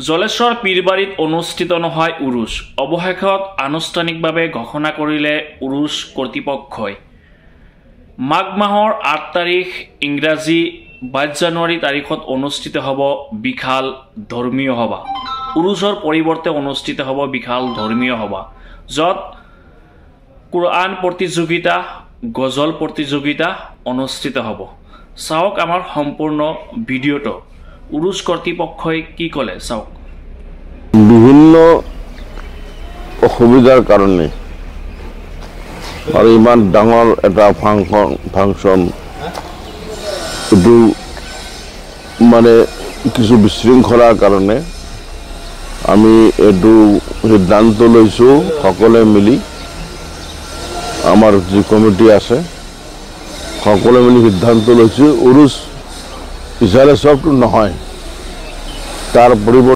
জলেশ্বৰ পীৰবাৰীত অনুষ্ঠিত নহয় উৰুছ। অৱশেষত আনুষ্ঠানিকভাৱে ঘোষণা কৰিলে উৰুছ কৰ্তৃপক্ষই। মাঘ মাহৰ ৮ তাৰিখ ইংৰাজী ২২ জানুৱাৰী তাৰিখত অনুষ্ঠিত হ'ব বিশাল ধৰ্মীয় সভা। উৰুছৰ পৰিৱৰ্তে অনুষ্ঠিত হ'ব বিশাল ধৰ্মীয় সভা, য'ত কোৰআন প্ৰতিযোগিতা, গজল প্ৰতিযোগিতা অনুষ্ঠিত হ'ব। চাওক আমাৰ সম্পূৰ্ণ ভিডিঅ'টো। উৰুছ কৰ্তৃপক্ষই কি ক'লে চাওক। বিভিন্ন অসুবিধাৰ কাৰণে আৰু ইমান ডাঙৰ এটা ফাংচন এইটো মানে কিছু বিশৃংখলাৰ কাৰণে আমি এইটো সিদ্ধান্ত লৈছোঁ সকলোৱে মিলি, আমাৰ যি কমিটি আছে সকলোৱে মিলি সিদ্ধান্ত লৈছোঁ উৰুছ ইজাৰে চবটো নহয়, তাৰ পৰিৱৰ্তে